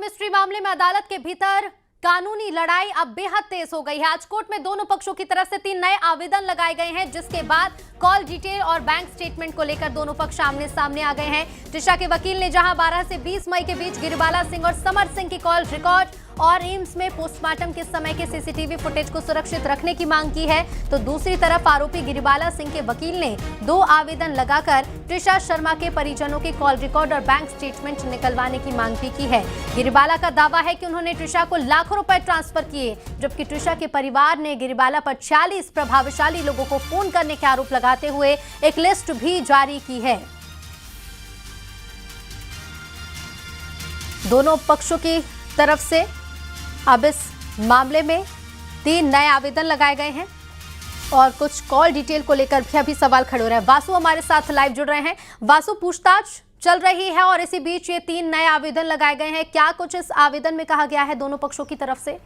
Mystery मामले में अदालत के भीतर कानूनी लड़ाई अब बेहद तेज हो गई है। आज कोर्ट में दोनों पक्षों की तरफ से 3 नए आवेदन लगाए गए हैं, जिसके बाद कॉल डिटेल और बैंक स्टेटमेंट को लेकर दोनों पक्ष आमने सामने आ गए हैं। त्रिशा के वकील ने जहां 12 से 20 मई के बीच गिरिबाला सिंह और समर सिंह की कॉल रिकॉर्ड और एम्स में पोस्टमार्टम के समय के सीसीटीवी फुटेज को सुरक्षित रखने की मांग की है, तो दूसरी तरफ आरोपी गिरिबाला सिंह के वकील ने 2 आवेदन लगाकर त्रिशा शर्मा के परिजनों के कॉल रिकॉर्ड और बैंक स्टेटमेंट निकलवाने की मांग भी की है। गिरिबाला का दावा है कि उन्होंने त्रिशा को लाखों रुपए ट्रांसफर किए, जबकि त्रिशा के परिवार ने गिरिबाला पर 40 प्रभावशाली लोगों को फोन करने के आरोप लगाते हुए एक लिस्ट भी जारी की है। दोनों पक्षों की तरफ से अब इस मामले में 3 नए आवेदन लगाए गए हैं और कुछ कॉल डिटेल को लेकर भी अभी सवाल खड़े हो रहे हैं। वासु हमारे साथ लाइव जुड़ रहे हैं। वासु, पूछताछ चल रही है और इसी बीच ये 3 नए आवेदन लगाए गए हैं। क्या कुछ इस आवेदन में कहा गया है दोनों पक्षों की तरफ से?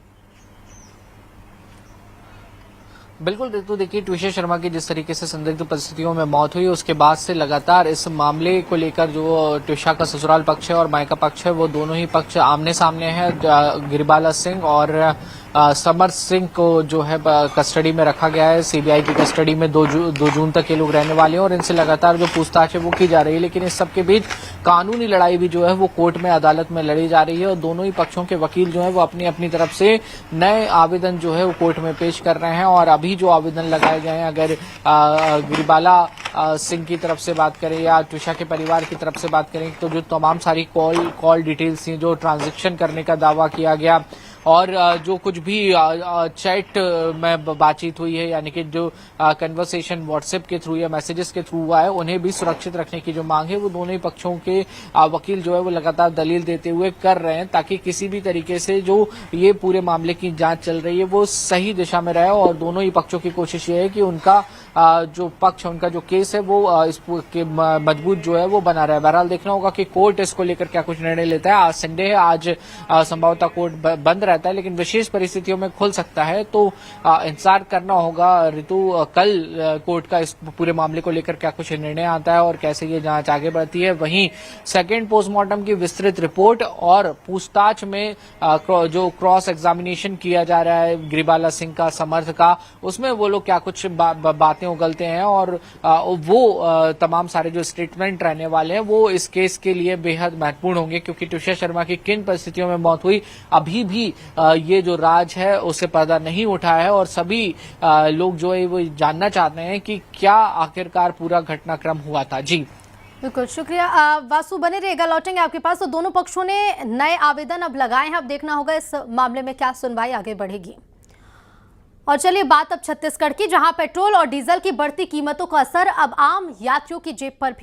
बिल्कुल रितु, देखिए त्रिशा शर्मा की जिस तरीके से संदिग्ध परिस्थितियों में मौत हुई उसके बाद से लगातार इस मामले को लेकर जो त्रिशा का ससुराल पक्ष है और मायका पक्ष है वो दोनों ही पक्ष आमने सामने है। गिरिबाला सिंह और समर सिंह को जो है कस्टडी में रखा गया है, सीबीआई की कस्टडी में 2 जून तक ये लोग रहने वाले हैं और इनसे लगातार जो पूछताछ है वो की जा रही है। लेकिन इस सब के बीच कानूनी लड़ाई भी जो है वो कोर्ट में, अदालत में लड़ी जा रही है और दोनों ही पक्षों के वकील जो है वो अपनी अपनी तरफ से नए आवेदन जो है वो कोर्ट में पेश कर रहे हैं। और अभी जो आवेदन लगाए गए हैं, अगर गिरिबाला सिंह की तरफ से बात करें या त्रिशा के परिवार की तरफ से बात करें, तो जो तमाम सारी कॉल डिटेल्स थी, जो ट्रांजैक्शन करने का दावा किया गया और जो कुछ भी चैट में बातचीत हुई है, यानी कि जो कन्वर्सेशन व्हाट्सएप के थ्रू या मैसेजेस के थ्रू हुआ है, उन्हें भी सुरक्षित रखने की जो मांग है वो दोनों ही पक्षों के वकील जो है वो लगातार दलील देते हुए कर रहे हैं, ताकि किसी भी तरीके से जो ये पूरे मामले की जांच चल रही है वो सही दिशा में रहे। और दोनों ही पक्षों की कोशिश ये है कि उनका जो पक्ष है, उनका जो केस है वो इस मजबूत जो है वो बना रहे। बहरहाल देखना होगा कि कोर्ट इसको लेकर क्या कुछ निर्णय लेता है। आज संडे है, आज संभवतः कोर्ट बंद रहता है, लेकिन विशेष परिस्थितियों में खुल सकता है, तो इंतजार करना होगा ऋतु कल कोर्ट का इस पूरे मामले को लेकर क्या कुछ निर्णय आता है और कैसे ये जांच आगे बढ़ती है। वहीं सेकेंड पोस्टमार्टम की विस्तृत रिपोर्ट और पूछताछ में जो क्रॉस एग्जामिनेशन किया जा रहा है गिरिबाला सिंह का, समर्थ का, उसमें वो लोग क्या कुछ बातें उगलते हैं और वो तमाम सारे जो स्टेटमेंट रहने वाले हैं वो इस केस के लिए बेहद महत्वपूर्ण होंगे, क्योंकि त्रिशा शर्मा की किन परिस्थितियों में मौत हुई अभी भी ये जो राज है उसे पर्दा नहीं उठा है और सभी लोग जो है वो जानना चाहते हैं कि क्या आखिरकार पूरा घटनाक्रम हुआ था। जी बिल्कुल, शुक्रिया वासु, बने रहेगा, लौटेंगे आपके पास। तो दोनों पक्षों ने नए आवेदन अब लगाए हैं, अब देखना होगा इस मामले में क्या सुनवाई आगे बढ़ेगी। और चलिए बात अब छत्तीसगढ़ की, जहां पेट्रोल और डीजल की बढ़ती कीमतों का असर अब आम यात्रियों की जेब पर भी